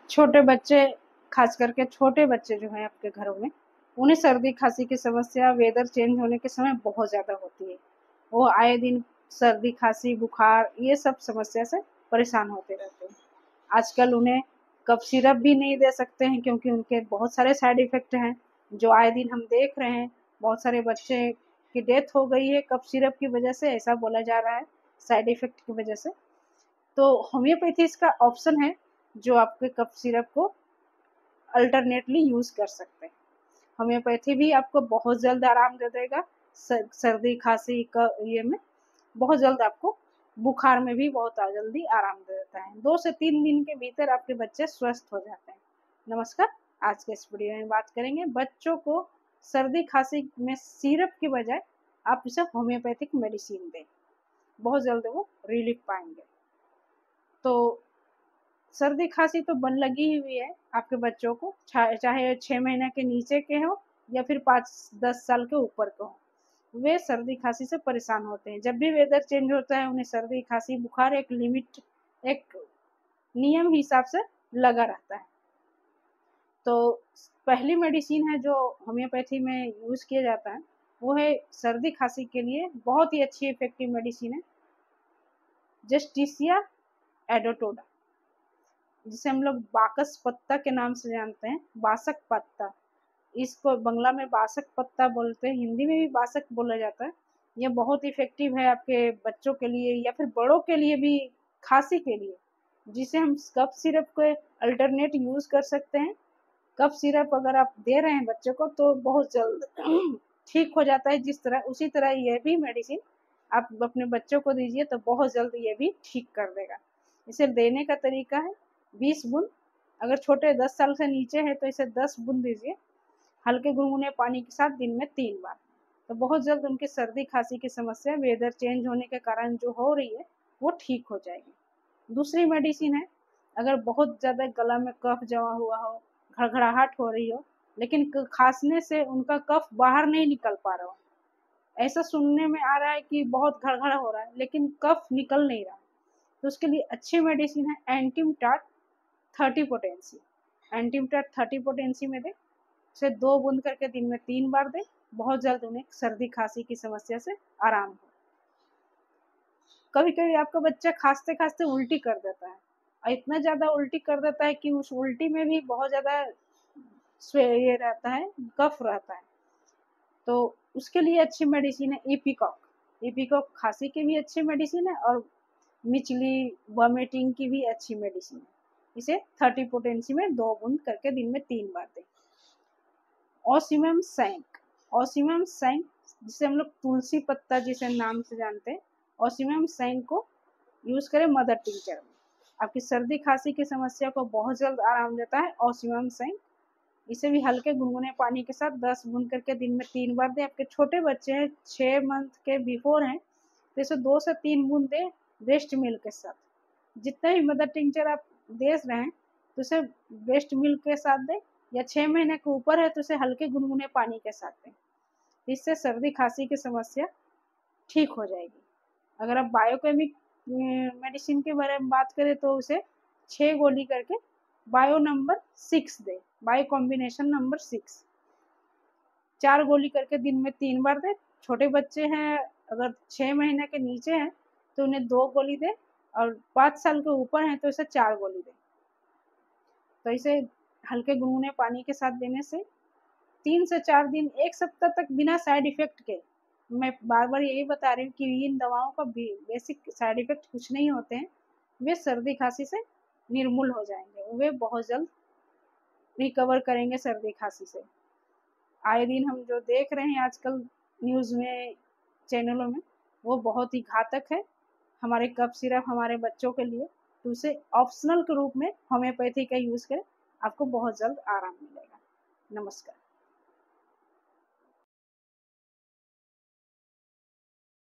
छोटे बच्चे, खास करके छोटे बच्चे जो हैं आपके घरों में, उन्हें सर्दी खांसी की समस्या वेदर चेंज होने के समय बहुत ज़्यादा होती है। वो आए दिन सर्दी खांसी बुखार ये सब समस्या से परेशान होते रहते हैं। आजकल उन्हें कफ सिरप भी नहीं दे सकते हैं क्योंकि उनके बहुत सारे साइड इफ़ेक्ट हैं, जो आए दिन हम देख रहे हैं। बहुत सारे बच्चे की डेथ हो गई है कफ सिरप की वजह से, ऐसा बोला जा रहा है, साइड इफ़ेक्ट की वजह से। तो होम्योपैथी इसका ऑप्शन है जो आपके कफ सिरप को अल्टरनेटली यूज़ कर सकते हैं। होम्योपैथी भी आपको बहुत जल्द आराम दे देगा सर्दी खांसी का ये में, बहुत जल्द आपको बुखार में भी बहुत जल्दी आराम दे देता है। 2 से 3 दिन के भीतर आपके बच्चे स्वस्थ हो जाते हैं। नमस्कार, आज के इस वीडियो में बात करेंगे बच्चों को सर्दी खांसी में सिरप की बजाय आप इसे होम्योपैथिक मेडिसिन दें, बहुत जल्द वो रिलीफ पाएंगे। तो सर्दी खांसी तो बन लगी हुई है आपके बच्चों को, चाहे 6 महीने के नीचे के हो या फिर 5-10 साल के ऊपर के हो, वे सर्दी खांसी से परेशान होते हैं। जब भी वेदर चेंज होता है उन्हें सर्दी खांसी बुखार एक लिमिट, एक नियम हिसाब से लगा रहता है। तो पहली मेडिसिन है जो होम्योपैथी में यूज़ किया जाता है, वो है सर्दी खांसी के लिए बहुत ही अच्छी इफेक्टिव मेडिसिन है जस्टिसिया एडोटोडा, जिसे हम लोग बाकस पत्ता के नाम से जानते हैं, बासक पत्ता। इसको बंगला में बासक पत्ता बोलते हैं, हिंदी में भी बासक बोला जाता है। ये बहुत इफेक्टिव है आपके बच्चों के लिए या फिर बड़ों के लिए भी, खांसी के लिए, जिसे हम कफ सिरप को अल्टरनेट यूज़ कर सकते हैं। कफ सिरप अगर आप दे रहे हैं बच्चों को तो बहुत जल्द ठीक हो जाता है, जिस तरह उसी तरह ये भी मेडिसिन आप अपने बच्चों को दीजिए तो बहुत जल्द ये भी ठीक कर देगा। इसे देने का तरीका है 20 बूंद, अगर छोटे 10 साल से नीचे है तो इसे 10 बूंद दीजिए हल्के गुनगुने पानी के साथ दिन में 3 बार। तो बहुत जल्द उनकी सर्दी खांसी की समस्या वेदर चेंज होने के कारण जो हो रही है वो ठीक हो जाएगी। दूसरी मेडिसिन है, अगर बहुत ज़्यादा गला में कफ जमा हुआ हो, घड़घड़ाहट हो रही हो, लेकिन खांसने से उनका कफ बाहर नहीं निकल पा रहा हो, ऐसा सुनने में आ रहा है कि बहुत घड़घड़ा हो रहा है लेकिन कफ निकल नहीं रहा, तो उसके लिए अच्छी मेडिसिन है एंटीमटाट 30 पोटेंसी। एंटीमटाट 30 पोटेंसी में दें, उसे 2 बूंद करके दिन में 3 बार दें, बहुत जल्द उन्हें सर्दी खांसी की समस्या से आराम हो। कभी कभी आपका बच्चा खांसते खांसते उल्टी कर देता है और इतना ज़्यादा उल्टी कर देता है कि उस उल्टी में भी बहुत ज़्यादा ये रहता है, कफ रहता है, तो उसके लिए अच्छी मेडिसिन है इपिकॉक। इपिकॉक खांसी की भी अच्छी मेडिसिन है और मिचली वॉमिटिंग की भी अच्छी मेडिसिन है। इसे 30 पोटेंसी में 2 बूंद करके दिन में 3 बार दें। ऑसिमम सैंक, ऑसिमम सैंक जिसे हम लोग तुलसी पत्ता जिसे नाम से जानते हैं, ऑसिमम सैंक को यूज़ करें मदर टिंचर में, आपकी सर्दी खांसी की समस्या को बहुत जल्द आराम देता है ऑसिमम सैंक। इसे भी हल्के गुनगुने पानी के साथ 10 बूंद करके दिन में 3 बार दें। आपके छोटे बच्चे हैं 6 मंथ के बिफोर हैं तो इसे 2 से 3 बूंद दें ब्रेस्ट मिल्क के साथ। जितना भी मदर टिंचर आप दे रहे हैं तो उसे ब्रेस्ट मिल्क के साथ दें, या 6 महीने के ऊपर है तो उसे हल्के गुनगुने पानी के साथ दें। इससे सर्दी खांसी की समस्या ठीक हो जाएगी। अगर आप बायोकेमिक मेडिसिन के बारे में बात करें तो उसे 6 गोली करके बायो नंबर 6 दें, बायो कॉम्बिनेशन नंबर 6, 4 गोली करके दिन में 3 बार दें। छोटे बच्चे हैं अगर 6 महीने के नीचे हैं तो उन्हें 2 गोली दें, और 5 साल के ऊपर हैं तो इसे 4 गोली दें। तो इसे हल्के गुनगुने पानी के साथ देने से 3 से 4 दिन, 1 सप्ताह तक बिना साइड इफेक्ट के, मैं बार बार यही बता रही हूँ कि इन दवाओं का बेसिक साइड इफेक्ट कुछ नहीं होते हैं, वे सर्दी खांसी से निर्मूल हो जाएंगे, वे बहुत जल्द रिकवर करेंगे सर्दी खांसी से। आए दिन हम जो देख रहे हैं आजकल न्यूज़ में, चैनलों में, वो बहुत ही घातक है हमारे कफ सिरप हमारे बच्चों के लिए। तो उसे ऑप्शनल के रूप में होम्योपैथी का यूज़ करें, आपको बहुत जल्द आराम मिलेगा। नमस्कार।